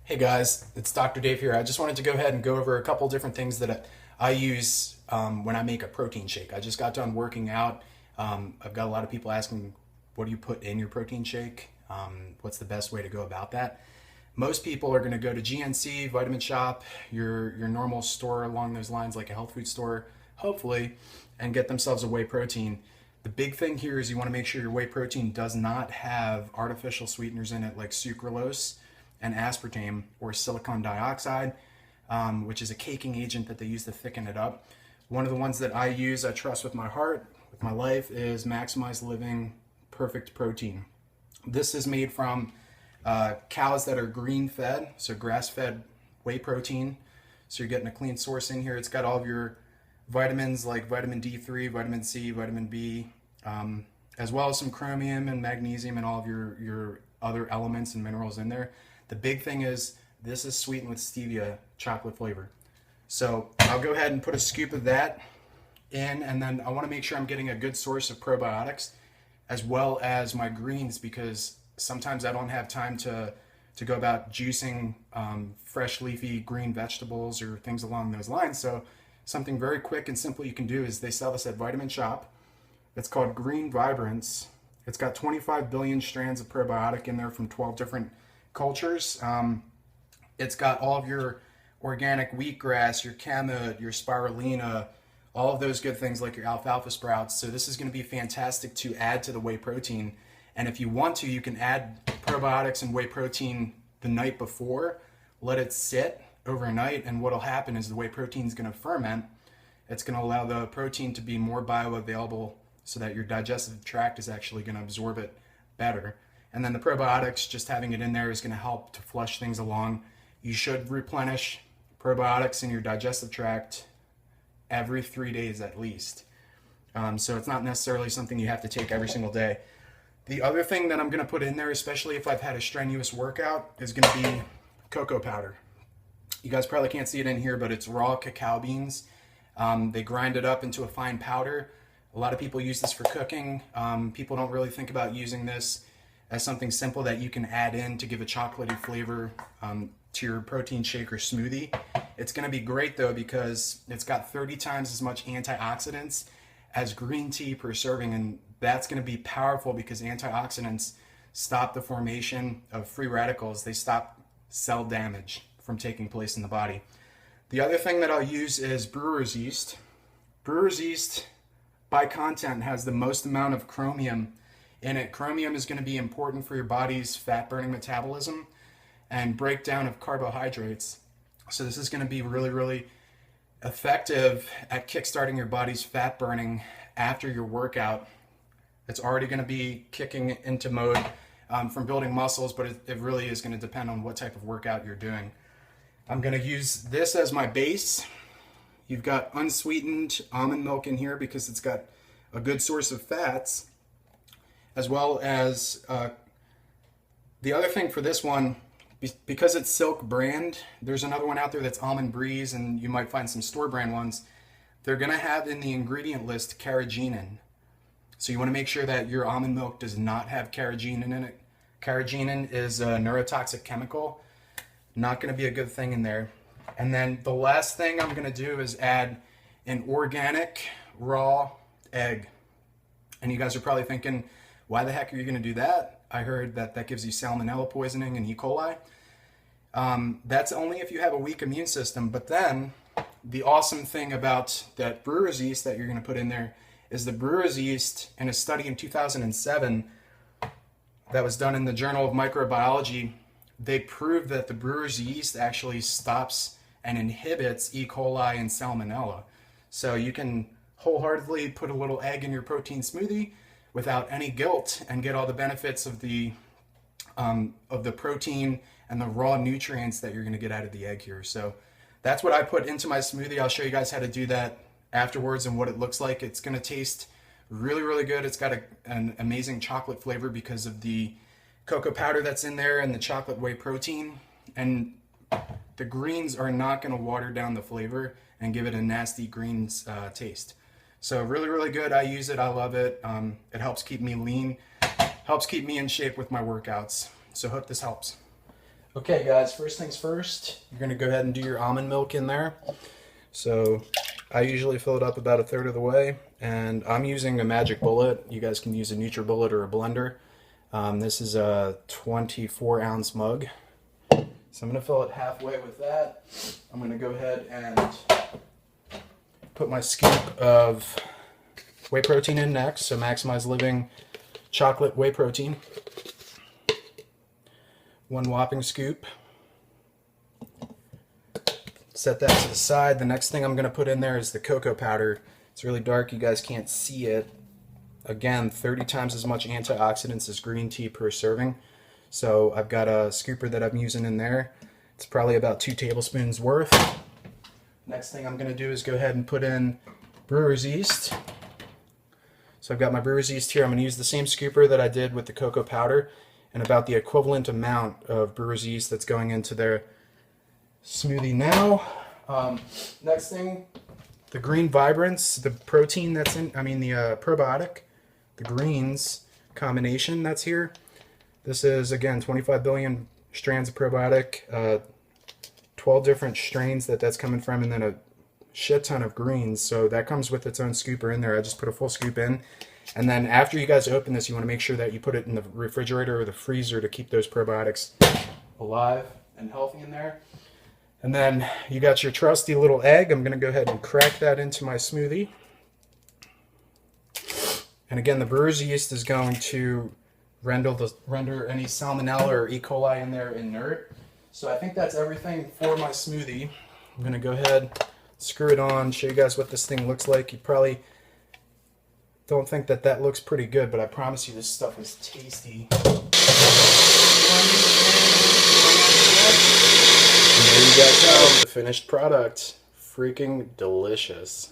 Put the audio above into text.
Hey guys, it's Dr. Dave here. I just wanted to go ahead and go over a couple different things that I use when I make a protein shake. I just got done working out. I've got a lot of people asking, what do you put in your protein shake? What's the best way to go about that? Most people are going to go to GNC, Vitamin Shop, your normal store along those lines, like a health food store, hopefully, and get themselves a whey protein. The big thing here is you want to make sure your whey protein does not have artificial sweeteners in it like sucralose and aspartame or silicon dioxide, which is a caking agent that they use to thicken it up. One of the ones that I use, I trust with my heart, with my life, is Maximize Living Perfect Protein. This is made from cows that are green fed, so grass fed whey protein. So you're getting a clean source in here. It's got all of your vitamins like vitamin D3, vitamin C, vitamin B, as well as some chromium and magnesium and all of your other elements and minerals in there. The big thing is this is sweetened with stevia chocolate flavor. So I'll go ahead and put a scoop of that in, and then I want to make sure I'm getting a good source of probiotics as well as my greens, because sometimes I don't have time to go about juicing fresh leafy green vegetables or things along those lines. So something very quick and simple you can do is they sell this at Vitamin Shop. It's called Green Vibrance. It's got 25 billion strands of probiotic in there from 12 different cultures. It's got all of your organic wheatgrass, your kamut, your spirulina, all of those good things like your alfalfa sprouts. So this is going to be fantastic to add to the whey protein. And if you want to, you can add probiotics and whey protein the night before, let it sit overnight, and what'll happen is the whey protein is going to ferment. It's going to allow the protein to be more bioavailable so that your digestive tract is actually going to absorb it better. And then the probiotics, just having it in there is going to help to flush things along. You should replenish probiotics in your digestive tract every 3 days at least. So it's not necessarily something you have to take every single day. The other thing that I'm going to put in there, especially if I've had a strenuous workout, is going to be cocoa powder. You guys probably can't see it in here, but it's raw cacao beans. They grind it up into a fine powder. A lot of people use this for cooking. People don't really think about using this as something simple that you can add in to give a chocolatey flavor to your protein shake or smoothie. It's going to be great though because it's got 30 times as much antioxidants as green tea per serving, and that's going to be powerful because antioxidants stop the formation of free radicals. They stop cell damage from taking place in the body. The other thing that I'll use is brewer's yeast. Brewer's yeast by content has the most amount of chromium in it. Chromium is going to be important for your body's fat burning metabolism and breakdown of carbohydrates. So this is going to be really, really effective at kickstarting your body's fat burning after your workout. It's already going to be kicking into mode from building muscles, but it really is going to depend on what type of workout you're doing. I'm going to use this as my base. You've got unsweetened almond milk in here because it's got a good source of fats, as well as the other thing for this one, because it's Silk brand, there's another one out there that's Almond Breeze, and you might find some store brand ones. They're going to have in the ingredient list carrageenan. So you want to make sure that your almond milk does not have carrageenan in it. Carrageenan is a neurotoxic chemical. Not going to be a good thing in there. And then the last thing I'm going to do is add an organic raw egg. And you guys are probably thinking, why the heck are you going to do that? I heard that gives you salmonella poisoning and E. coli. That's only if you have a weak immune system. But then the awesome thing about that brewer's yeast that you're going to put in there is the brewer's yeast, in a study in 2007 that was done in the Journal of Microbiology, they proved that the brewer's yeast actually stops and inhibits E. coli and salmonella. So you can wholeheartedly put a little egg in your protein smoothie without any guilt and get all the benefits of the protein and the raw nutrients that you're going to get out of the egg here. So that's what I put into my smoothie. I'll show you guys how to do that afterwards and what it looks like. It's going to taste really, really good. It's got an amazing chocolate flavor because of the cocoa powder that's in there and the chocolate whey protein. And the greens are not going to water down the flavor and give it a nasty greens taste. So really, really good. I use it. I love it. It helps keep me lean, helps keep me in shape with my workouts. So hope this helps. Okay guys, first things first, you're going to go ahead and do your almond milk in there. So I usually fill it up about 1/3 of the way, and I'm using a Magic Bullet. You guys can use a NutriBullet or a blender. This is a 24-ounce mug. So I'm going to fill it halfway with that. I'm going to go ahead and put my scoop of whey protein in next. So Maximize Living chocolate whey protein. 1 whopping scoop. Set that to the side. The next thing I'm going to put in there is the cocoa powder. It's really dark, you guys can't see it. Again, 30 times as much antioxidants as green tea per serving. So I've got a scooper that I'm using in there. It's probably about 2 tablespoons worth. Next thing I'm going to do is go ahead and put in brewer's yeast. So I've got my brewer's yeast here. I'm going to use the same scooper that I did with the cocoa powder, and about the equivalent amount of brewer's yeast that's going into their smoothie now. Next thing, the green vibrance, the protein that's in, the probiotic, the greens combination that's here. This is, again, 25 billion strands of probiotic, 12 different strains that's coming from, and then a shit ton of greens. So that comes with its own scooper in there. I just put a full scoop in. And then after you guys open this, you want to make sure that you put it in the refrigerator or the freezer to keep those probiotics alive and healthy in there. And then you got your trusty little egg. I'm going to go ahead and crack that into my smoothie. And again, the brewer's yeast is going to render any salmonella or E. coli in there inert. So I think that's everything for my smoothie. I'm going to go ahead, screw it on, show you guys what this thing looks like. You probably don't think that looks pretty good, but I promise you this stuff is tasty. And there you guys have the finished product. Freaking delicious.